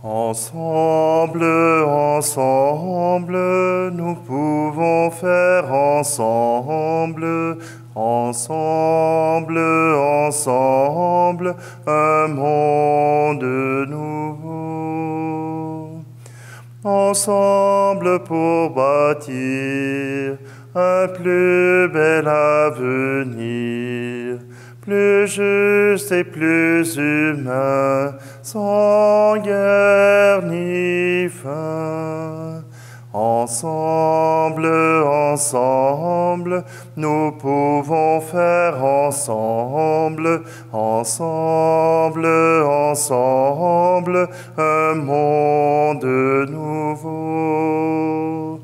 Ensemble, ensemble, nous pouvons faire ensemble, ensemble, ensemble, un monde nouveau. Ensemble pour bâtir un plus bel avenir, plus juste et plus humain, sans guerre ni faim. Ensemble, ensemble, nous pouvons faire ensemble, ensemble, ensemble, un monde nouveau.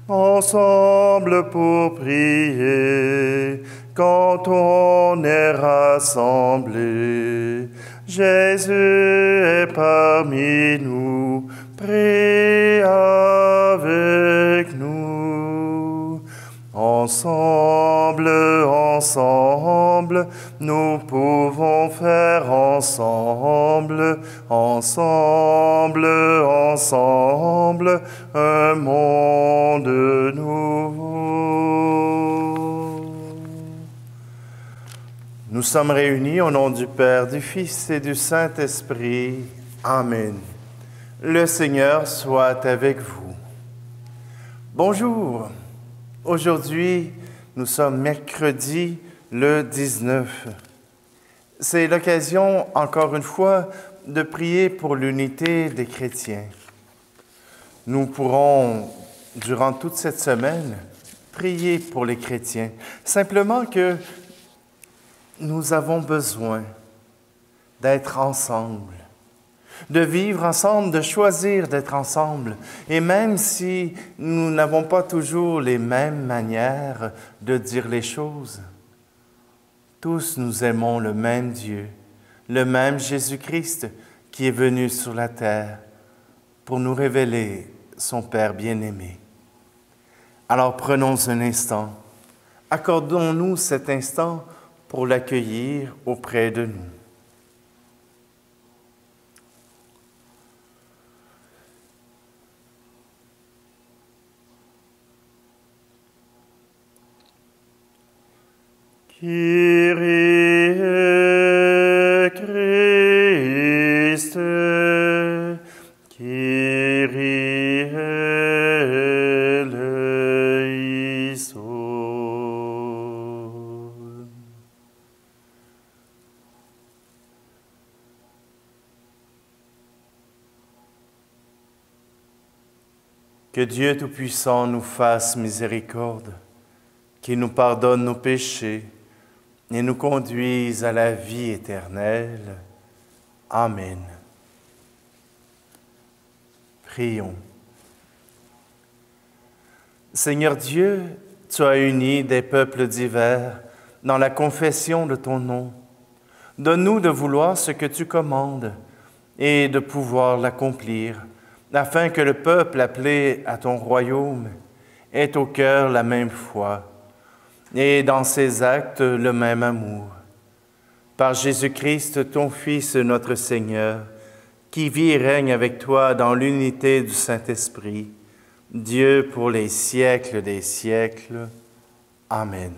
Ensemble pour prier, quand on est rassemblés. Jésus est parmi nous, prie avec nous. Ensemble, ensemble, nous pouvons faire ensemble, ensemble, ensemble, un monde nouveau. Nous sommes réunis au nom du Père, du Fils et du Saint-Esprit. Amen. Le Seigneur soit avec vous. Bonjour. Aujourd'hui, nous sommes mercredi le 19. C'est l'occasion, encore une fois, de prier pour l'unité des chrétiens. Nous pourrons, durant toute cette semaine, prier pour les chrétiens. Simplement que nous avons besoin d'être ensemble, de vivre ensemble, de choisir d'être ensemble. Et même si nous n'avons pas toujours les mêmes manières de dire les choses, tous nous aimons le même Dieu, le même Jésus-Christ qui est venu sur la terre pour nous révéler son Père bien-aimé. Alors prenons un instant, accordons-nous cet instant pour l'accueillir auprès de nous. Kyrie Christe, Kyrie eleison. Que Dieu Tout-Puissant nous fasse miséricorde, qu'il nous pardonne nos péchés et nous conduise à la vie éternelle. Amen. Prions. Seigneur Dieu, tu as uni des peuples divers dans la confession de ton nom. Donne-nous de vouloir ce que tu commandes et de pouvoir l'accomplir, afin que le peuple appelé à ton royaume ait au cœur la même foi et dans ses actes le même amour. Par Jésus-Christ, ton Fils, notre Seigneur, qui vit et règne avec toi dans l'unité du Saint-Esprit, Dieu pour les siècles des siècles. Amen.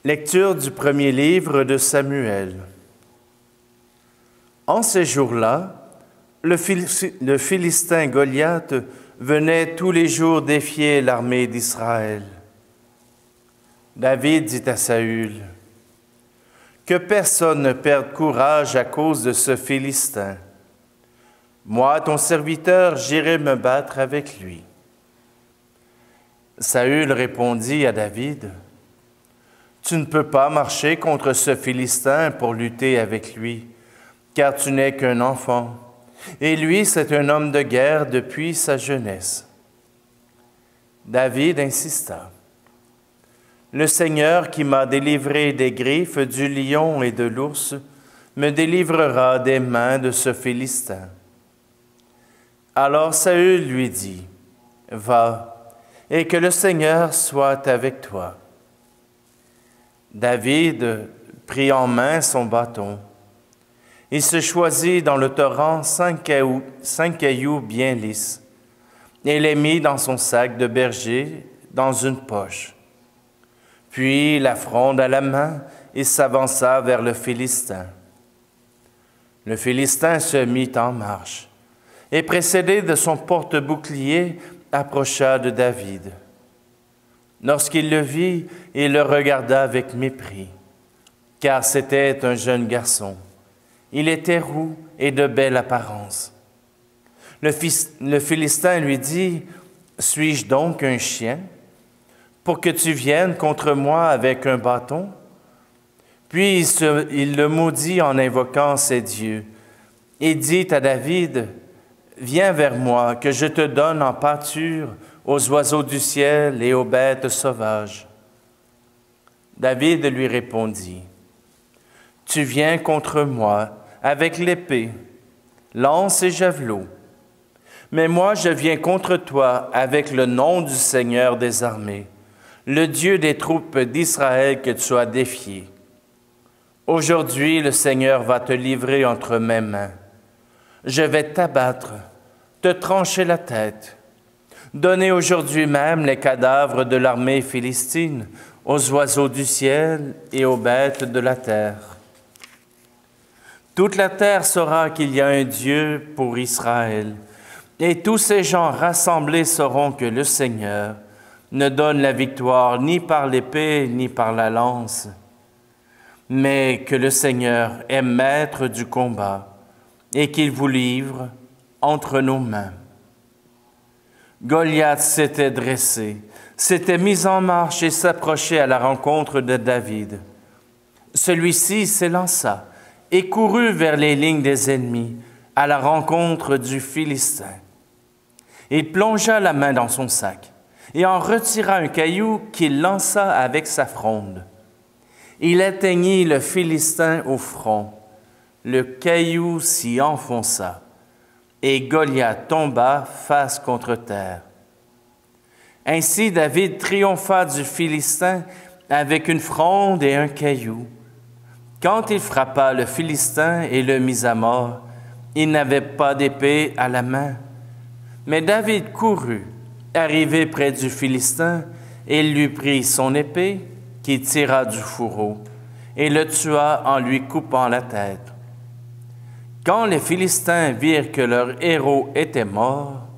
Lecture du premier livre de Samuel. En ces jours-là, le Philistin Goliath venait tous les jours défier l'armée d'Israël. David dit à Saül, « Que personne ne perde courage à cause de ce Philistin. Moi, ton serviteur, j'irai me battre avec lui. » Saül répondit à David, « Tu ne peux pas marcher contre ce Philistin pour lutter avec lui, car tu n'es qu'un enfant. Et lui, c'est un homme de guerre depuis sa jeunesse. » David insista. « Le Seigneur qui m'a délivré des griffes du lion et de l'ours me délivrera des mains de ce Philistin. » Alors Saül lui dit, « Va, et que le Seigneur soit avec toi. » David prit en main son bâton. Il se choisit dans le torrent 5 cailloux bien lisses et les mit dans son sac de berger dans une poche. Puis la fronde à la main, il s'avança vers le Philistin. Le Philistin se mit en marche et, précédé de son porte-bouclier, approcha de David. Lorsqu'il le vit, il le regarda avec mépris, car c'était un jeune garçon. Il était roux et de belle apparence. Le Philistin lui dit, « Suis-je donc un chien, pour que tu viennes contre moi avec un bâton? » Puis il le maudit en invoquant ses dieux et dit à David, « Viens vers moi, que je te donne en pâture aux oiseaux du ciel et aux bêtes sauvages. » David lui répondit, « Tu viens contre moi avec l'épée, lance et javelot, mais moi je viens contre toi avec le nom du Seigneur des armées, le Dieu des troupes d'Israël que tu as défié. Aujourd'hui, le Seigneur va te livrer entre mes mains. Je vais t'abattre, te trancher la tête. Donnez aujourd'hui même les cadavres de l'armée philistine aux oiseaux du ciel et aux bêtes de la terre. Toute la terre saura qu'il y a un Dieu pour Israël, et tous ces gens rassemblés sauront que le Seigneur ne donne la victoire ni par l'épée ni par la lance, mais que le Seigneur est maître du combat et qu'il vous livre entre nos mains. » Goliath s'était dressé, s'était mis en marche et s'approchait à la rencontre de David. Celui-ci s'élança et courut vers les lignes des ennemis à la rencontre du Philistin. Il plongea la main dans son sac et en retira un caillou qu'il lança avec sa fronde. Il atteignit le Philistin au front. Le caillou s'y enfonça, et Goliath tomba face contre terre. Ainsi David triompha du Philistin avec une fronde et un caillou. Quand il frappa le Philistin et le mit à mort, il n'avait pas d'épée à la main. Mais David courut, arrivé près du Philistin, et il lui prit son épée, qu'il tira du fourreau, et le tua en lui coupant la tête. Quand les Philistins virent que leur héros était mort,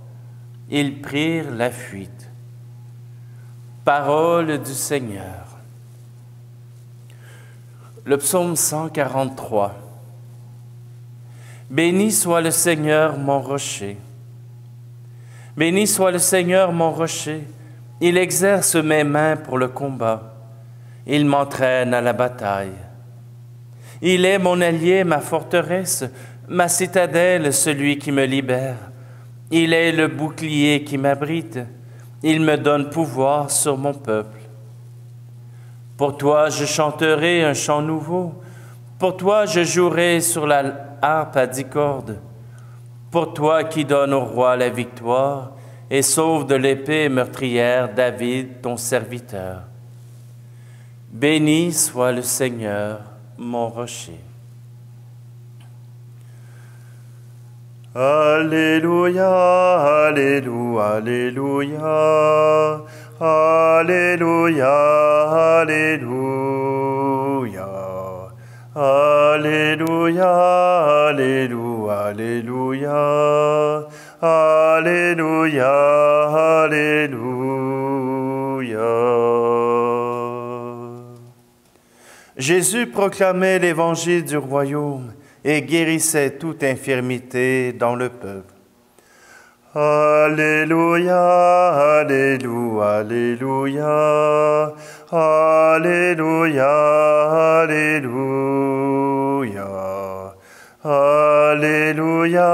ils prirent la fuite. Parole du Seigneur. Le psaume 143. Béni soit le Seigneur, mon rocher. Béni soit le Seigneur, mon rocher. Il exerce mes mains pour le combat. Il m'entraîne à la bataille. Il est mon allié, ma forteresse, ma citadelle, celui qui me libère. Il est le bouclier qui m'abrite. Il me donne pouvoir sur mon peuple. Pour toi, je chanterai un chant nouveau. Pour toi, je jouerai sur la harpe à 10 cordes. Pour toi qui donnes au roi la victoire et sauve de l'épée meurtrière David, ton serviteur. Béni soit le Seigneur, mon rocher. Alléluia, Alléluia, Alléluia, Alléluia, Alléluia, Alléluia, Alléluia, Alléluia, Alléluia. Jésus proclamait l'évangile du royaume et guérissait toute infirmité dans le peuple. Alléluia, Alléluia, Alléluia, Alléluia, Alléluia, Alléluia,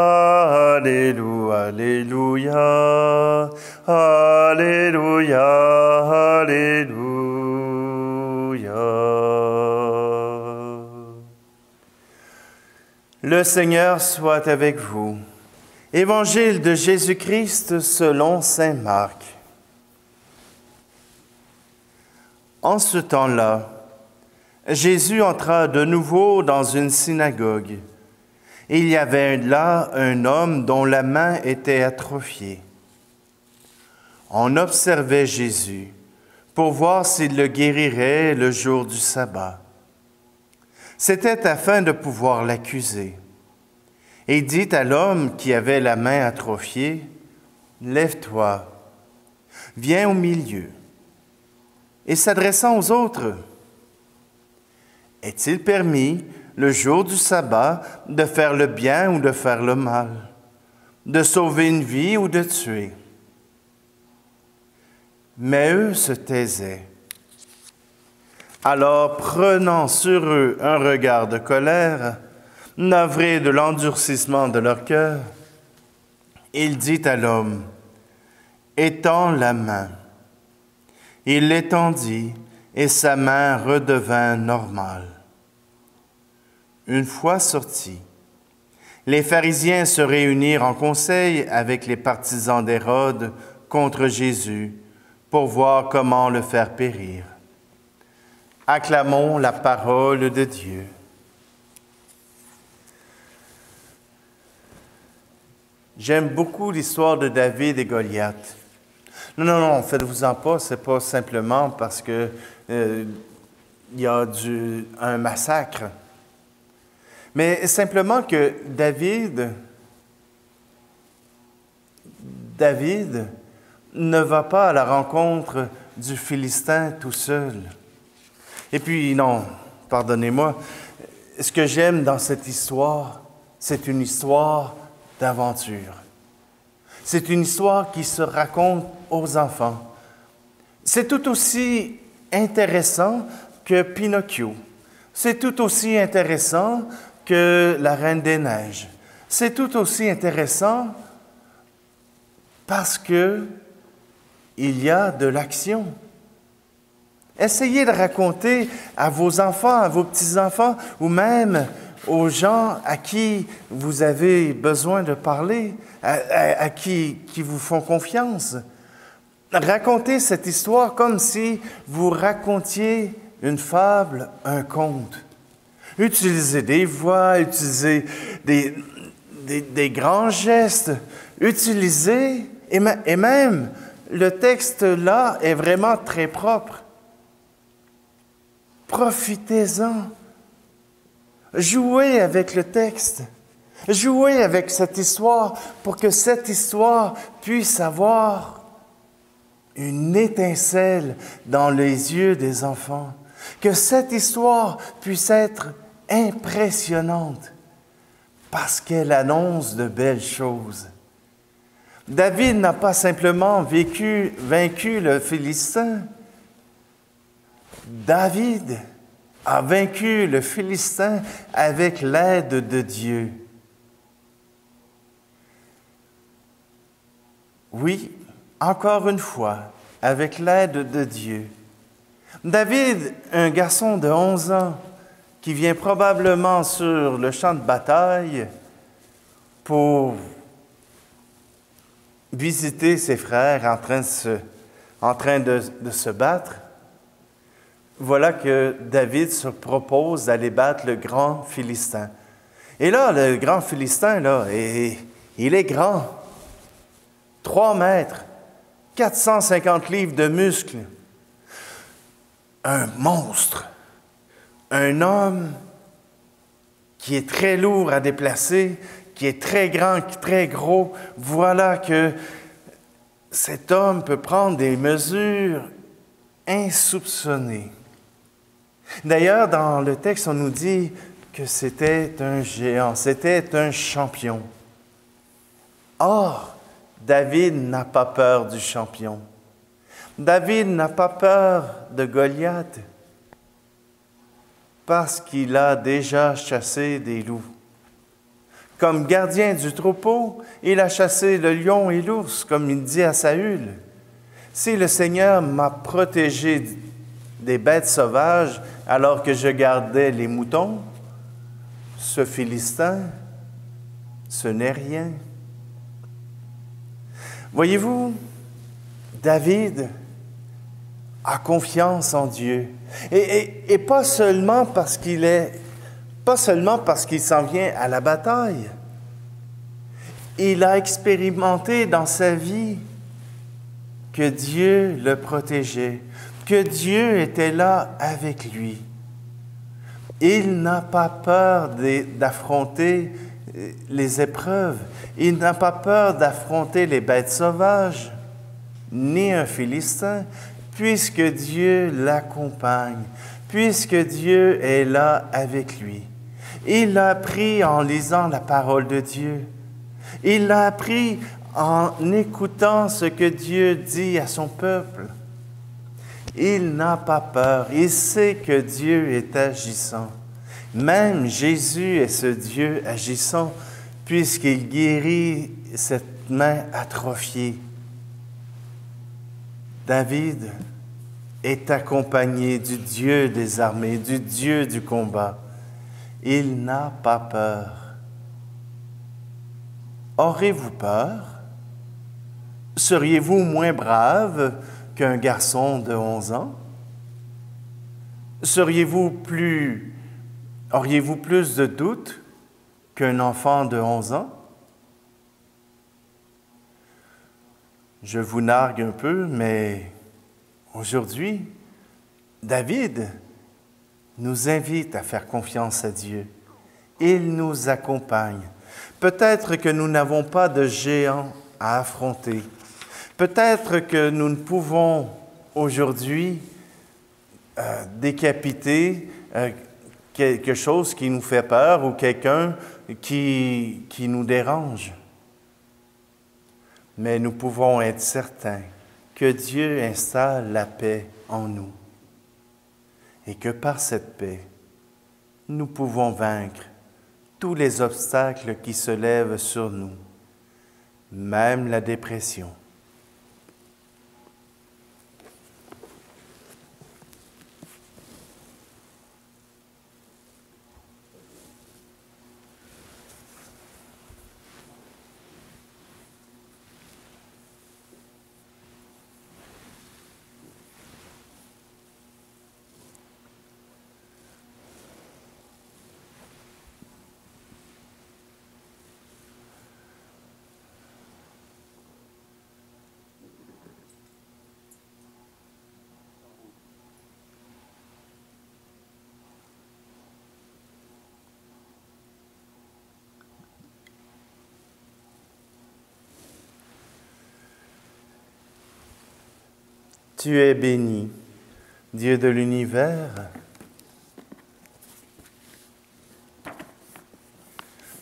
Alléluia, Alléluia, Alléluia, Alléluia. Le Seigneur soit avec vous. Évangile de Jésus-Christ selon saint Marc. En ce temps-là, Jésus entra de nouveau dans une synagogue. Il y avait là un homme dont la main était atrophiée. On observait Jésus pour voir s'il le guérirait le jour du sabbat. C'était afin de pouvoir l'accuser. Et dit à l'homme qui avait la main atrophiée, « Lève-toi, viens au milieu. » Et s'adressant aux autres, « Est-il permis, le jour du sabbat, de faire le bien ou de faire le mal, de sauver une vie ou de tuer? » Mais eux se taisaient. Alors, prenant sur eux un regard de colère, navré de l'endurcissement de leur cœur, il dit à l'homme, « Étends la main. » Il l'étendit et sa main redevint normale. Une fois sortis, les pharisiens se réunirent en conseil avec les partisans d'Hérode contre Jésus pour voir comment le faire périr. Acclamons la parole de Dieu. J'aime beaucoup l'histoire de David et Goliath. Non, faites-vous-en pas, c'est pas simplement parce que il y a un massacre. Mais simplement que David ne va pas à la rencontre du Philistin tout seul. Et puis, non, pardonnez-moi, ce que j'aime dans cette histoire, c'est une histoire d'aventure. C'est une histoire qui se raconte aux enfants. C'est tout aussi intéressant que Pinocchio. C'est tout aussi intéressant que La Reine des Neiges. C'est tout aussi intéressant parce que il y a de l'action. Essayez de raconter à vos enfants, à vos petits-enfants, ou même aux gens à qui vous avez besoin de parler, à qui vous font confiance. Racontez cette histoire comme si vous racontiez une fable, un conte. Utilisez des voix, utilisez des grands gestes, utilisez, et même le texte là est vraiment très propre. Profitez-en. Jouez avec le texte. Jouez avec cette histoire pour que cette histoire puisse avoir une étincelle dans les yeux des enfants. Que cette histoire puisse être impressionnante parce qu'elle annonce de belles choses. David n'a pas simplement vaincu le Philistin. David a vaincu le Philistin avec l'aide de Dieu. Oui, encore une fois, avec l'aide de Dieu. David, un garçon de 11 ans, qui vient probablement sur le champ de bataille pour visiter ses frères en train de se battre, voilà que David se propose d'aller battre le grand Philistin. Et là, le grand Philistin, là, il est grand. 3 mètres, 450 livres de muscles. Un monstre. Un homme qui est très lourd à déplacer, qui est très grand, très gros. Voilà que cet homme peut prendre des mesures insoupçonnées. D'ailleurs, dans le texte, on nous dit que c'était un géant, c'était un champion. Or, David n'a pas peur du champion. David n'a pas peur de Goliath parce qu'il a déjà chassé des loups. Comme gardien du troupeau, il a chassé le lion et l'ours, comme il dit à Saül. Si le Seigneur m'a protégé des bêtes sauvages alors que je gardais les moutons, ce Philistin, ce n'est rien. Voyez-vous, David a confiance en Dieu. Et pas seulement parce qu'il est pas seulement parce qu'il s'en vient à la bataille. Il a expérimenté dans sa vie que Dieu le protégeait, que Dieu était là avec lui. Il n'a pas peur d'affronter les épreuves. Il n'a pas peur d'affronter les bêtes sauvages, ni un Philistin, puisque Dieu l'accompagne, puisque Dieu est là avec lui. Il l'a appris en lisant la parole de Dieu. Il l'a appris en écoutant ce que Dieu dit à son peuple. Il n'a pas peur. Il sait que Dieu est agissant. Même Jésus est ce Dieu agissant, puisqu'il guérit cette main atrophiée. David est accompagné du Dieu des armées, du Dieu du combat. Il n'a pas peur. Aurez-vous peur? Seriez-vous moins brave qu'un garçon de 11 ans? Auriez-vous plus de doute qu'un enfant de 11 ans? Je vous nargue un peu, mais aujourd'hui, David nous invite à faire confiance à Dieu. Il nous accompagne. Peut-être que nous n'avons pas de géant à affronter. Peut-être que nous ne pouvons aujourd'hui décapiter quelque chose qui nous fait peur ou quelqu'un qui nous dérange. Mais nous pouvons être certains que Dieu installe la paix en nous et que par cette paix, nous pouvons vaincre tous les obstacles qui se lèvent sur nous, même la dépression. Tu es béni, Dieu de l'univers.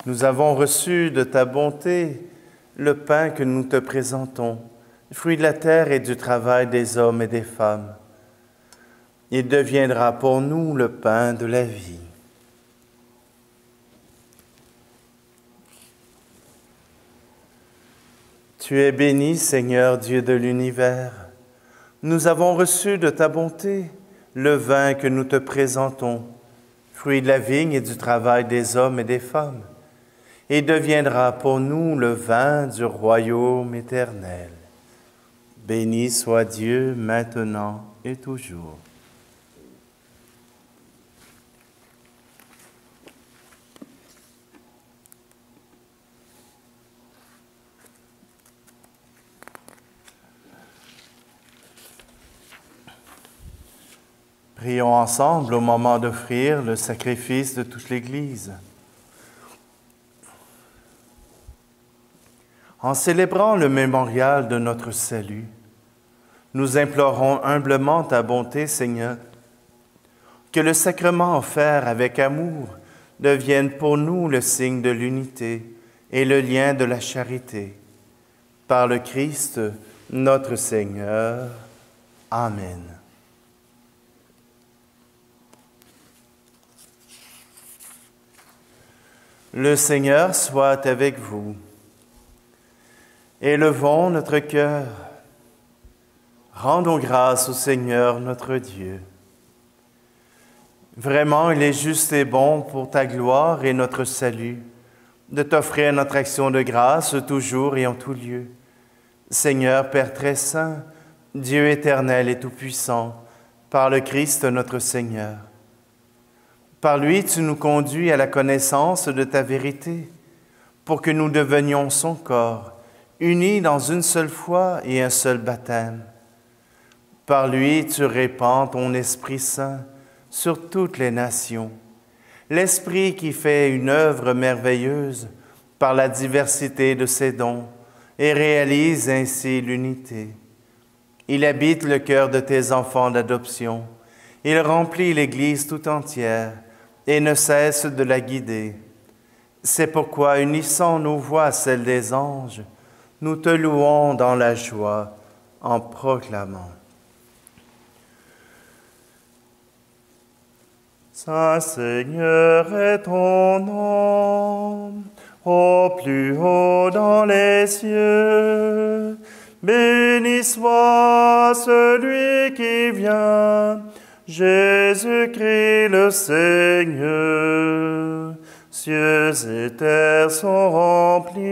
Nous avons reçu de ta bonté le pain que nous te présentons, fruit de la terre et du travail des hommes et des femmes. Il deviendra pour nous le pain de la vie. Tu es béni, Seigneur Dieu de l'univers. Nous avons reçu de ta bonté le vin que nous te présentons, fruit de la vigne et du travail des hommes et des femmes, et deviendra pour nous le vin du royaume éternel. Béni soit Dieu maintenant et toujours. Prions ensemble au moment d'offrir le sacrifice de toute l'Église. En célébrant le mémorial de notre salut, nous implorons humblement ta bonté, Seigneur, que le sacrement offert avec amour devienne pour nous le signe de l'unité et le lien de la charité. Par le Christ, notre Seigneur. Amen. Le Seigneur soit avec vous. Élevons notre cœur. Rendons grâce au Seigneur notre Dieu. Vraiment, il est juste et bon pour ta gloire et notre salut de t'offrir notre action de grâce toujours et en tout lieu. Seigneur, Père très saint, Dieu éternel et tout-puissant, par le Christ notre Seigneur. Par lui, tu nous conduis à la connaissance de ta vérité, pour que nous devenions son corps, unis dans une seule foi et un seul baptême. Par lui, tu répands ton Esprit Saint sur toutes les nations, l'Esprit qui fait une œuvre merveilleuse par la diversité de ses dons et réalise ainsi l'unité. Il habite le cœur de tes enfants d'adoption, il remplit l'Église tout entière et ne cesse de la guider. C'est pourquoi, unissant nos voix à celles des anges, nous te louons dans la joie en proclamant. Saint Seigneur est ton nom, au plus haut dans les cieux. Béni soit celui qui vient, Jésus-Christ le Seigneur. Cieux et terre sont remplis,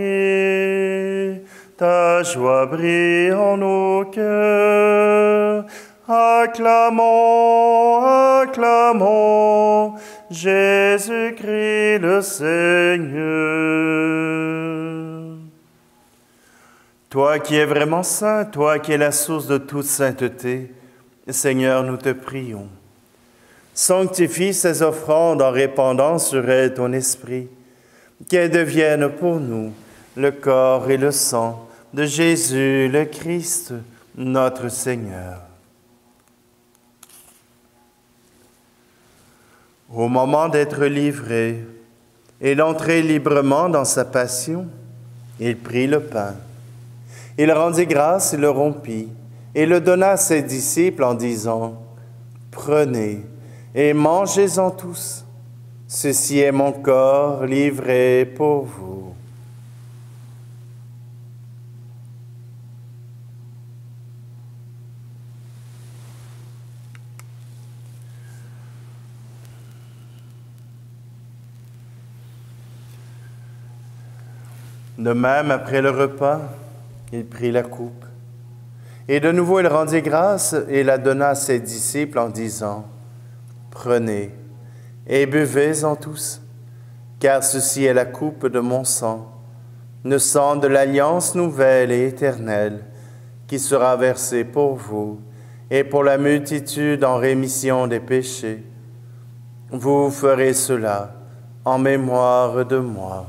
ta joie brille en nos cœurs. Acclamons, acclamons, Jésus-Christ le Seigneur. Toi qui es vraiment saint, toi qui es la source de toute sainteté, Seigneur, nous te prions. Sanctifie ces offrandes en répandant sur elles ton esprit, qu'elles deviennent pour nous le corps et le sang de Jésus le Christ, notre Seigneur. Au moment d'être livré et d'entrer librement dans sa passion, il prit le pain. Il rendit grâce et le rompit, et le donna à ses disciples en disant, « Prenez et mangez-en tous. Ceci est mon corps livré pour vous. » De même, après le repas, il prit la coupe. Et de nouveau, il rendit grâce et la donna à ses disciples en disant, « Prenez et buvez-en tous, car ceci est la coupe de mon sang, le sang de l'alliance nouvelle et éternelle, qui sera versé pour vous et pour la multitude en rémission des péchés. Vous ferez cela en mémoire de moi. »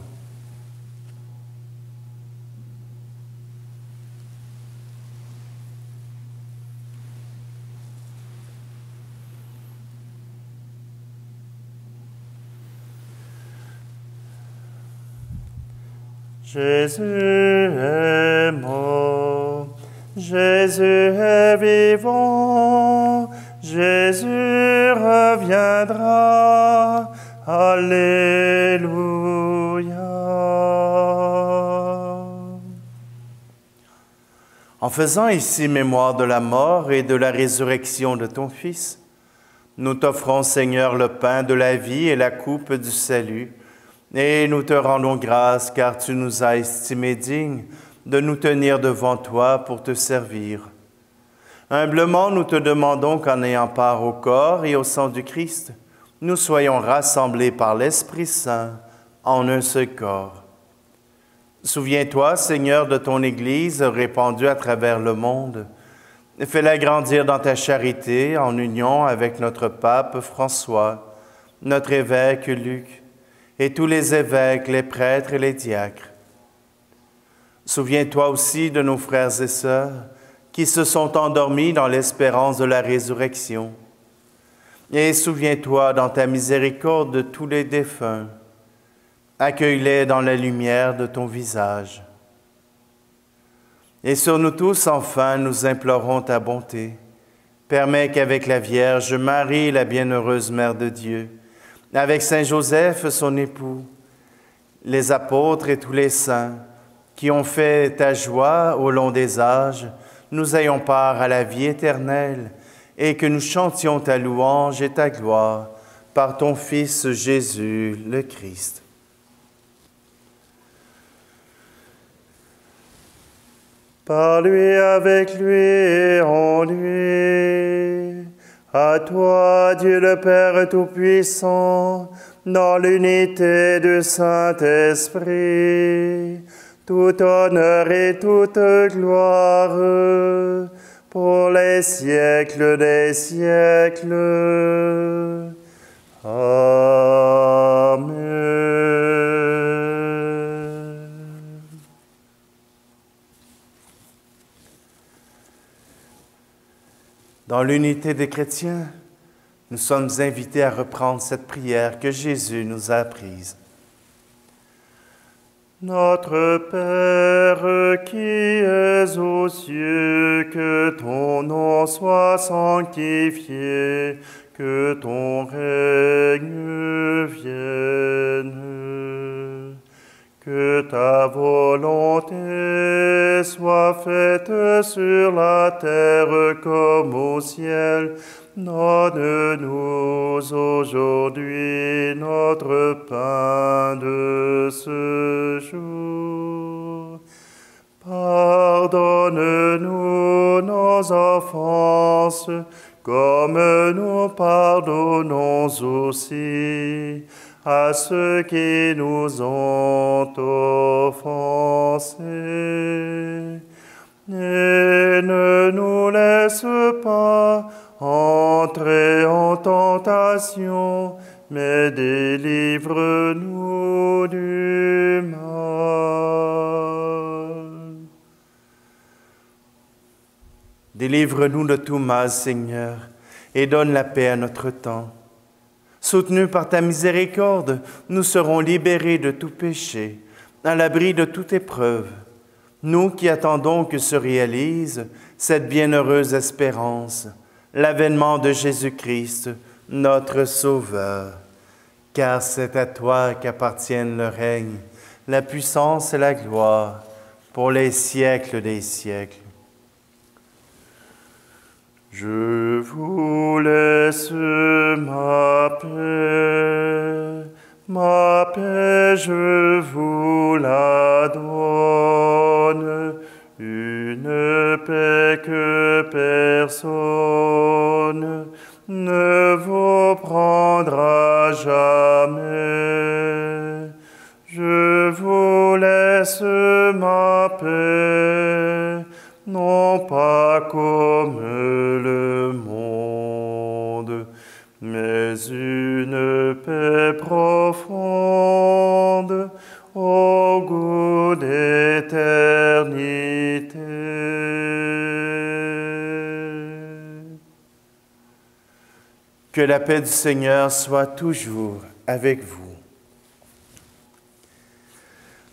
Jésus est mort, Jésus est vivant, Jésus reviendra, Alléluia. En faisant ici mémoire de la mort et de la résurrection de ton Fils, nous t'offrons, Seigneur, le pain de la vie et la coupe du salut, et nous te rendons grâce car tu nous as estimés dignes de nous tenir devant toi pour te servir. Humblement, nous te demandons qu'en ayant part au corps et au sang du Christ, nous soyons rassemblés par l'Esprit Saint en un seul corps. Souviens-toi, Seigneur, de ton Église répandue à travers le monde. Fais-la grandir dans ta charité en union avec notre pape François, notre évêque Luc, et tous les évêques, les prêtres et les diacres. Souviens-toi aussi de nos frères et sœurs qui se sont endormis dans l'espérance de la résurrection. Et souviens-toi dans ta miséricorde de tous les défunts. Accueille-les dans la lumière de ton visage. Et sur nous tous, enfin, nous implorons ta bonté. Permets qu'avec la Vierge Marie, la bienheureuse Mère de Dieu, avec Saint Joseph, son époux, les apôtres et tous les saints qui ont fait ta joie au long des âges, nous ayons part à la vie éternelle et que nous chantions ta louange et ta gloire par ton Fils Jésus le Christ. Par lui, avec lui et en lui, À toi, Dieu le Père Tout-Puissant, dans l'unité du Saint-Esprit, tout honneur et toute gloire pour les siècles des siècles. Amen. Dans l'unité des chrétiens, nous sommes invités à reprendre cette prière que Jésus nous a apprise. Notre Père qui es aux cieux, que ton nom soit sanctifié, que ton règne vienne, que ta volonté soit faite sur la terre comme au ciel. Donne-nous aujourd'hui notre pain de ce jour. Pardonne-nous nos offenses, comme nous pardonnons aussi à ceux qui nous ont offensés. Et ne nous laisse pas entrer en tentation, mais délivre-nous du mal. Délivre-nous de tout mal, Seigneur, et donne la paix à notre temps. Soutenus par ta miséricorde, nous serons libérés de tout péché, à l'abri de toute épreuve. Nous qui attendons que se réalise cette bienheureuse espérance, l'avènement de Jésus-Christ, notre Sauveur. Car c'est à toi qu'appartiennent le règne, la puissance et la gloire, pour les siècles des siècles. Je vous laisse ma paix je vous la donne, une paix que personne ne vous prendra jamais. Je vous laisse ma paix, non pas comme le monde, mais une paix profonde au goût d'éternité. Que la paix du Seigneur soit toujours avec vous.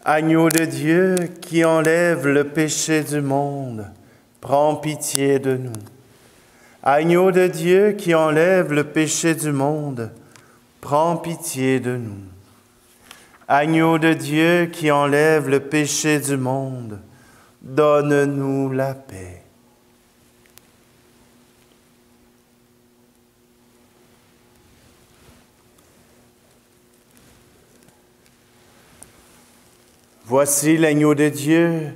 Agneau de Dieu qui enlève le péché du monde, prends pitié de nous. Agneau de Dieu qui enlève le péché du monde, prends pitié de nous. Agneau de Dieu qui enlève le péché du monde, donne-nous la paix. Voici l'agneau de Dieu,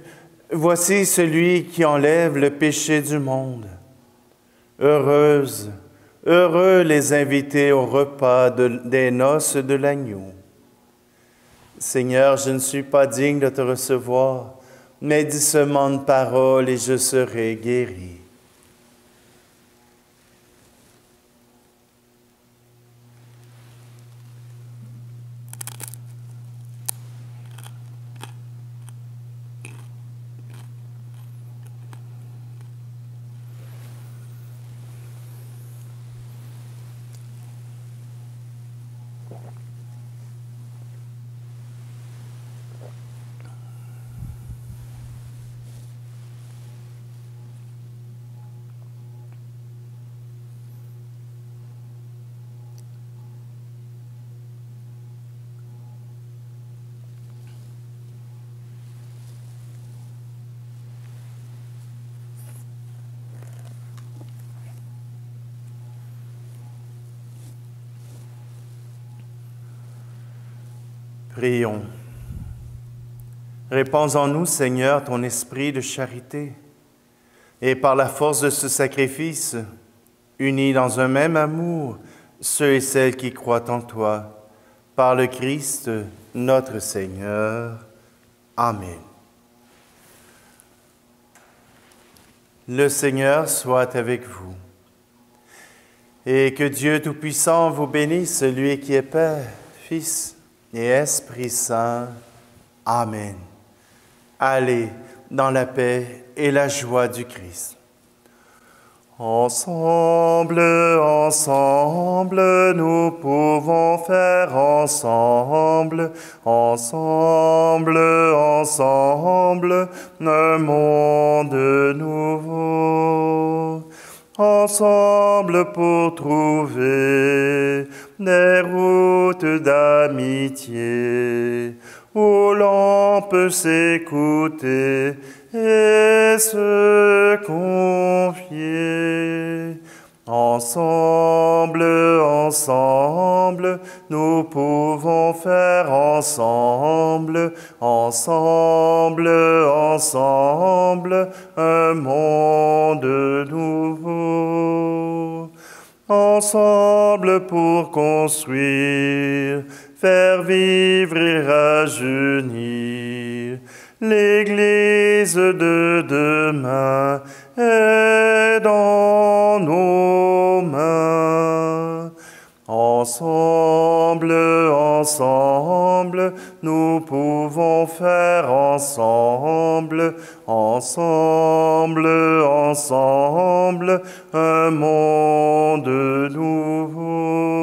voici celui qui enlève le péché du monde. Heureux les invités au repas des noces de l'agneau. Seigneur, je ne suis pas digne de te recevoir, mais dis seulement une parole et je serai guéri. Prions. Répands en nous, Seigneur, ton esprit de charité, et par la force de ce sacrifice, unis dans un même amour, ceux et celles qui croient en toi, par le Christ, notre Seigneur. Amen. Le Seigneur soit avec vous. Et que Dieu Tout-Puissant vous bénisse, celui qui est Père, Fils et Esprit Saint. Amen. Allez dans la paix et la joie du Christ. Ensemble, ensemble, nous pouvons faire ensemble, ensemble, ensemble, un monde nouveau. Ensemble pour trouver des routes d'amitié où l'on peut s'écouter et se confier. Ensemble, ensemble, nous pouvons faire ensemble, ensemble, ensemble, un monde nouveau. Ensemble pour construire, faire vivre et rajeunir l'Église de demain est dans nos mains. Ensemble, ensemble, nous pouvons faire ensemble, ensemble, ensemble, un monde nouveau.